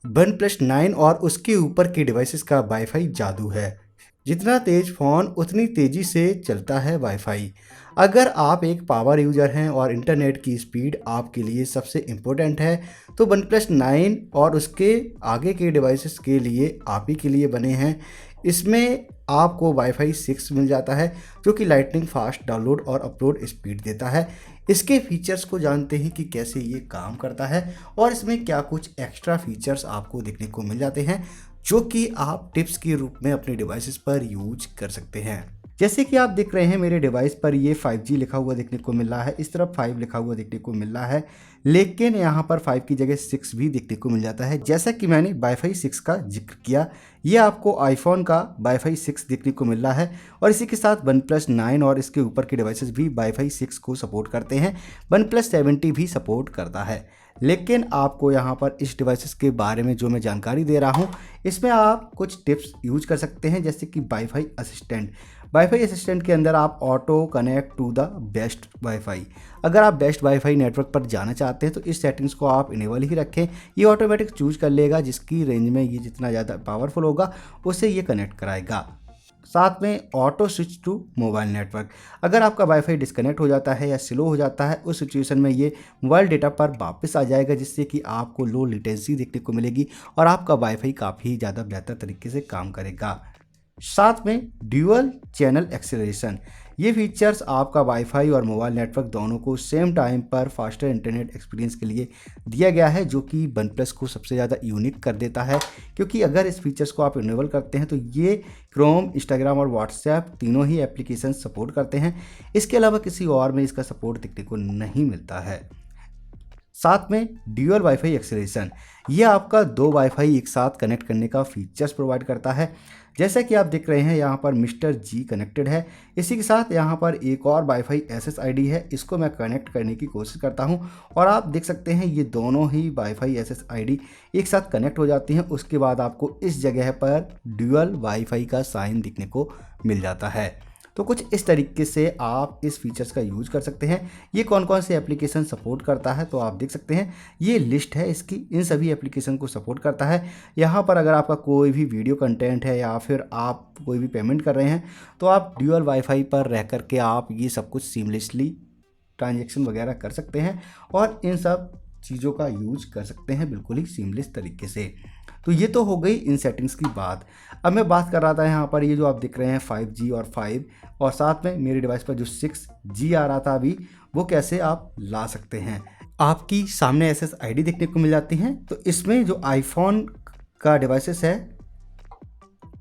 One plus 9 और उसके ऊपर के डिवाइसेस का वाईफाई जादू है। जितना तेज फ़ोन उतनी तेज़ी से चलता है वाईफाई। अगर आप एक पावर यूज़र हैं और इंटरनेट की स्पीड आपके लिए सबसे इम्पोर्टेंट है, तो वन प्लस 9 और उसके आगे के डिवाइसेस के लिए आप ही के लिए बने हैं। इसमें आपको वाईफाई 6 मिल जाता है, जो कि लाइटनिंग फास्ट डाउनलोड और अपलोड स्पीड देता है। इसके फीचर्स को जानते हैं कि कैसे ये काम करता है और इसमें क्या कुछ एक्स्ट्रा फीचर्स आपको देखने को मिल जाते हैं, जो कि आप टिप्स के रूप में अपने डिवाइसेस पर यूज कर सकते हैं। जैसे कि आप देख रहे हैं मेरे डिवाइस पर ये 5G लिखा हुआ देखने को मिल रहा है, इस तरफ 5 लिखा हुआ देखने को मिल रहा है, लेकिन यहाँ पर 5 की जगह 6 भी देखने को मिल जाता है। जैसा कि मैंने वाईफाई 6 का जिक्र किया, ये आपको आईफोन का वाईफाई 6 देखने को मिल रहा है और इसी के साथ वन प्लस 9 और इसके ऊपर के डिवाइसेस भी वाईफाई 6 को सपोर्ट करते हैं। वन प्लस 70 भी सपोर्ट करता है। लेकिन आपको यहाँ पर इस डिवाइसेस के बारे में जो मैं जानकारी दे रहा हूँ, इसमें आप कुछ टिप्स यूज कर सकते हैं, जैसे कि वाईफाई असिस्टेंट। वाईफाई असिस्टेंट के अंदर आप auto connect to the best wifi, अगर आप बेस्ट वाईफाई नेटवर्क पर जाना चाहते हैं तो इस सेटिंग्स को आप इनेबल ही रखें। ये ऑटोमेटिक चूज कर लेगा जिसकी रेंज में ये जितना ज़्यादा पावरफुल होगा उससे ये कनेक्ट कराएगा। साथ में auto switch to mobile network, अगर आपका वाईफाई डिस्कनेक्ट हो जाता है या स्लो हो जाता है, उस सिचुएशन में ये मोबाइल डेटा पर वापस आ जाएगा, जिससे कि आपको लो लेटेंसी देखने को मिलेगी और आपका वाईफाई काफ़ी ज़्यादा बेहतर तरीके से काम करेगा। साथ में ड्यूअल चैनल एक्सेलरेशन, ये फीचर्स आपका वाईफाई और मोबाइल नेटवर्क दोनों को सेम टाइम पर फास्टर इंटरनेट एक्सपीरियंस के लिए दिया गया है, जो कि वन प्लस को सबसे ज़्यादा यूनिक कर देता है। क्योंकि अगर इस फीचर्स को आप इनेबल करते हैं तो ये क्रोम, इंस्टाग्राम और व्हाट्सएप तीनों ही एप्लीकेशन सपोर्ट करते हैं। इसके अलावा किसी और में इसका सपोर्ट देखने को नहीं मिलता है। साथ में ड्यूअल वाईफाई एक्सेलरेशन, ये आपका दो वाईफाई एक साथ कनेक्ट करने का फीचर्स प्रोवाइड करता है। जैसा कि आप देख रहे हैं यहाँ पर मिस्टर जी कनेक्टेड है। इसी के साथ यहाँ पर एक और वाईफाई SSID है, इसको मैं कनेक्ट करने की कोशिश करता हूँ और आप देख सकते हैं ये दोनों ही वाईफाई SSID एक साथ कनेक्ट हो जाती हैं। उसके बाद आपको इस जगह पर ड्यूअल वाईफाई का साइन दिखने को मिल जाता है। तो कुछ इस तरीके से आप इस फीचर्स का यूज कर सकते हैं। ये कौन कौन से एप्लीकेशन सपोर्ट करता है तो आप देख सकते हैं, ये लिस्ट है इसकी, इन सभी एप्लीकेशन को सपोर्ट करता है। यहाँ पर अगर आपका कोई भी वीडियो कंटेंट है या फिर आप कोई भी पेमेंट कर रहे हैं तो आप ड्यूअल वाईफाई पर रह करके आप ये सब कुछ सीमलेसली ट्रांजेक्शन वगैरह कर सकते हैं और इन सब चीज़ों का यूज कर सकते हैं बिल्कुल ही सीमलेस तरीके से। तो ये तो हो गई इन सेटिंग्स की बात। अब मैं बात कर रहा था यहाँ पर ये जो आप दिख रहे हैं 5G और 5 और साथ में मेरे डिवाइस पर जो 6G आ रहा था अभी, वो कैसे आप ला सकते हैं। आपकी सामने SSID देखने को मिल जाती हैं। तो इसमें जो आईफोन का डिवाइसेस है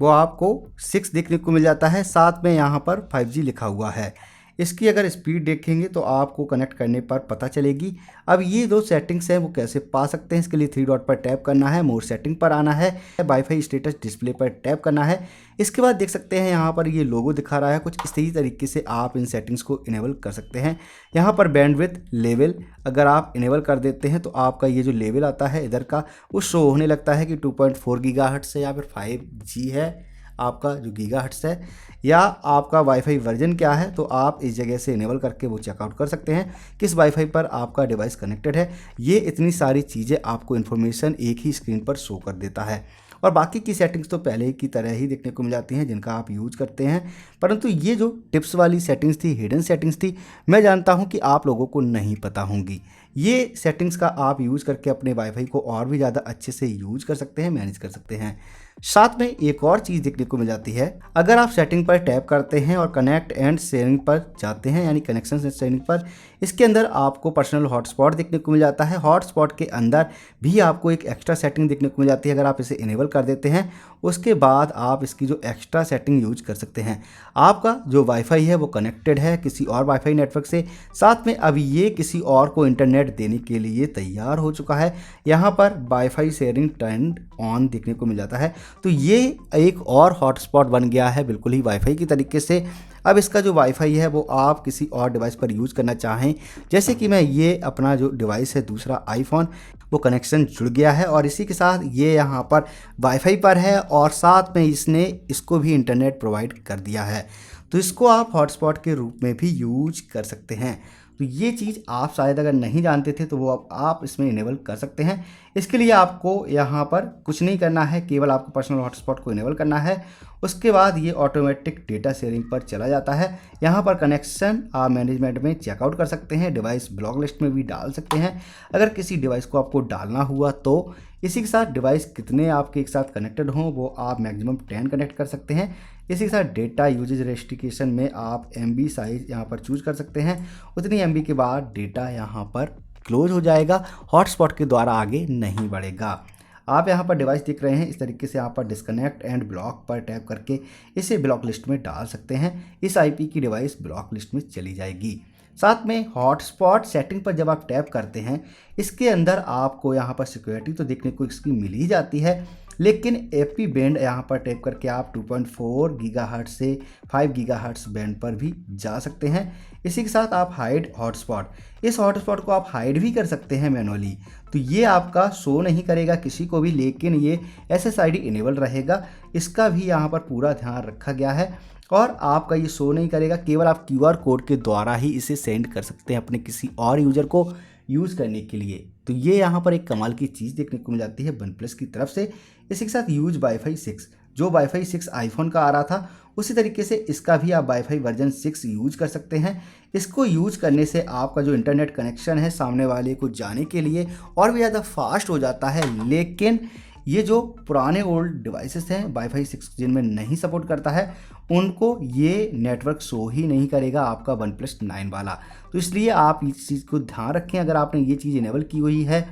वो आपको 6 देखने को मिल जाता है, साथ में यहाँ पर 5G लिखा हुआ है। इसकी अगर स्पीड देखेंगे तो आपको कनेक्ट करने पर पता चलेगी। अब ये दो सेटिंग्स हैं वो कैसे पा सकते हैं, इसके लिए 3 डॉट पर टैप करना है, मोर सेटिंग पर आना है, वाईफाई स्टेटस डिस्प्ले पर टैप करना है। इसके बाद देख सकते हैं यहाँ पर ये लोगो दिखा रहा है, कुछ इसी तरीके से आप इन सेटिंग्स को इनेबल कर सकते हैं। यहाँ पर बैंडविड्थ लेवल अगर आप इनेबल कर देते हैं तो आपका ये जो लेवल आता है इधर का वो शो होने लगता है कि 2.4 गीगाहर्ट्ज़ है या फिर 5G है आपका जो गीगाहर्ट्ज़ है, या आपका वाईफाई वर्जन क्या है। तो आप इस जगह से इनेबल करके वो चेकआउट कर सकते हैं किस वाईफाई पर आपका डिवाइस कनेक्टेड है। ये इतनी सारी चीज़ें आपको इन्फॉर्मेशन एक ही स्क्रीन पर शो कर देता है और बाकी की सेटिंग्स तो पहले की तरह ही देखने को मिल जाती हैं जिनका आप यूज करते हैं। परंतु ये जो टिप्स वाली सेटिंग्स थी, हिडन सेटिंग्स थी, मैं जानता हूँ कि आप लोगों को नहीं पता होंगी। ये सेटिंग्स का आप यूज़ करके अपने वाईफाई को और भी ज़्यादा अच्छे से यूज कर सकते हैं, मैनेज कर सकते हैं। साथ में एक और चीज़ देखने को मिल जाती है, अगर आप सेटिंग पर टैप करते हैं और कनेक्ट एंड शेयरिंग पर जाते हैं यानी कनेक्शन एंड शेयरिंग पर, इसके अंदर आपको पर्सनल हॉटस्पॉट देखने को मिल जाता है। हॉटस्पॉट के अंदर भी आपको एक एक्स्ट्रा सेटिंग देखने को मिल जाती है। अगर आप इसे इनेबल कर देते हैं उसके बाद आप इसकी जो एक्स्ट्रा सेटिंग यूज कर सकते हैं। आपका जो वाईफाई है वो कनेक्टेड है किसी और वाईफाई नेटवर्क से, साथ में अब ये किसी और को इंटरनेट देने के लिए तैयार हो चुका है। यहाँ पर वाईफाई शेयरिंग टर्न्ड ऑन देखने को मिल जाता है। तो ये एक और हॉटस्पॉट बन गया है बिल्कुल ही वाईफाई की तरीके से। अब इसका जो वाईफाई है वो आप किसी और डिवाइस पर यूज़ करना चाहें, जैसे कि मैं ये अपना जो डिवाइस है दूसरा आईफोन, वो कनेक्शन जुड़ गया है और इसी के साथ ये यहाँ पर वाईफाई पर है और साथ में इसने इसको भी इंटरनेट प्रोवाइड कर दिया है। तो इसको आप हॉटस्पॉट के रूप में भी यूज कर सकते हैं। तो ये चीज़ आप शायद अगर नहीं जानते थे तो वो अब आप इसमें इनेबल कर सकते हैं। इसके लिए आपको यहाँ पर कुछ नहीं करना है, केवल आपको पर्सनल हॉटस्पॉट को इनेबल करना है। उसके बाद ये ऑटोमेटिक डेटा शेयरिंग पर चला जाता है। यहाँ पर कनेक्शन आप मैनेजमेंट में चेकआउट कर सकते हैं, डिवाइस ब्लॉक लिस्ट में भी डाल सकते हैं अगर किसी डिवाइस को आपको डालना हुआ तो। इसी के साथ डिवाइस कितने आपके एक साथ कनेक्टेड हों वो आप मैक्सिमम 10 कनेक्ट कर सकते हैं। इसी के साथ डेटा यूजेज रेस्ट्रिक्शन में आप MB साइज यहाँ पर चूज कर सकते हैं। उतनी MB के बाद डेटा यहाँ पर क्लोज हो जाएगा, हॉटस्पॉट के द्वारा आगे नहीं बढ़ेगा। आप यहाँ पर डिवाइस देख रहे हैं, इस तरीके से यहाँ पर डिस्कनेक्ट एंड ब्लॉक पर टैप करके इसे ब्लॉक लिस्ट में डाल सकते हैं। इस IP की डिवाइस ब्लॉक लिस्ट में चली जाएगी। साथ में हॉटस्पॉट सेटिंग पर जब आप टैप करते हैं, इसके अंदर आपको यहाँ पर सिक्योरिटी तो देखने को इसकी मिल ही जाती है, लेकिन AP बैंड यहाँ पर टैप करके आप 2.4 गीगाहर्ट्ज से 5 गीगाहर्ट्ज बैंड पर भी जा सकते हैं। इसी के साथ आप हाइड हॉटस्पॉट, इस हॉटस्पॉट को आप हाइड भी कर सकते हैं मैनुअली, तो ये आपका शो नहीं करेगा किसी को भी, लेकिन ये SSID इनेबल रहेगा। इसका भी यहाँ पर पूरा ध्यान रखा गया है और आपका ये शो नहीं करेगा, केवल आप QR कोड के द्वारा ही इसे सेंड कर सकते हैं अपने किसी और यूज़र को यूज़ करने के लिए। तो ये यहाँ पर एक कमाल की चीज़ देखने को मिल जाती है OnePlus की तरफ से। इसी के साथ यूज Wi-Fi 6, जो Wi-Fi 6 आईफोन का आ रहा था उसी तरीके से इसका भी आप Wi-Fi वर्जन 6 यूज कर सकते हैं। इसको यूज करने से आपका जो इंटरनेट कनेक्शन है सामने वाले को जाने के लिए और भी ज़्यादा फास्ट हो जाता है। लेकिन ये जो पुराने ओल्ड डिवाइसेस हैं Wi-Fi 6 जिनमें नहीं सपोर्ट करता है, उनको ये नेटवर्क शो ही नहीं करेगा आपका OnePlus 9 वाला। तो इसलिए आप इस चीज़ को ध्यान रखें, अगर आपने ये चीज़ इनेबल की हुई है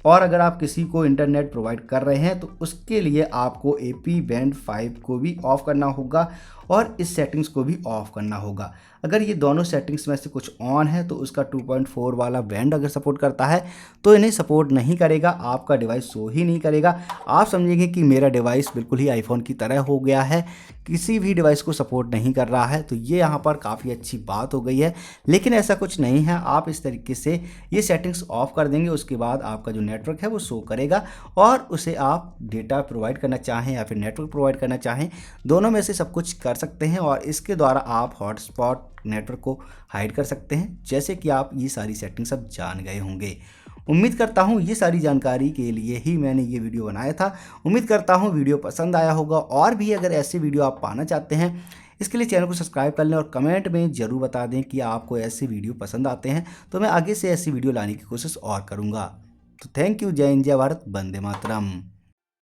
और अगर आप किसी को इंटरनेट प्रोवाइड कर रहे हैं तो उसके लिए आपको AP बैंड 5 को भी ऑफ करना होगा और इस सेटिंग्स को भी ऑफ करना होगा। अगर ये दोनों सेटिंग्स में से कुछ ऑन है तो उसका 2.4 वाला बैंड अगर सपोर्ट करता है तो इन्हें सपोर्ट नहीं करेगा, आपका डिवाइस शो ही नहीं करेगा। आप समझेंगे कि मेरा डिवाइस बिल्कुल ही आईफोन की तरह हो गया है, किसी भी डिवाइस को सपोर्ट नहीं कर रहा है। तो ये यहाँ पर काफ़ी अच्छी बात हो गई है, लेकिन ऐसा कुछ नहीं है। आप इस तरीके से ये सेटिंग्स ऑफ कर देंगे, उसके बाद आपका जो नेटवर्क है वो शो करेगा और उसे आप डेटा प्रोवाइड करना चाहें या फिर नेटवर्क प्रोवाइड करना चाहें, दोनों में से सब कुछ कर सकते हैं। और इसके द्वारा आप हॉटस्पॉट नेटवर्क को हाइड कर सकते हैं, जैसे कि आप ये सारी सेटिंग्स अब जान गए होंगे। उम्मीद करता हूँ ये सारी जानकारी के लिए ही मैंने ये वीडियो बनाया था। उम्मीद करता हूँ वीडियो पसंद आया होगा, और भी अगर ऐसे वीडियो आप पाना चाहते हैं इसके लिए चैनल को सब्सक्राइब कर लें और कमेंट में ज़रूर बता दें कि आपको ऐसे वीडियो पसंद आते हैं, तो मैं आगे से ऐसी वीडियो लाने की कोशिश और करूँगा। तो थैंक यू। जय हिंद, जय भारत, वंदे मातरम।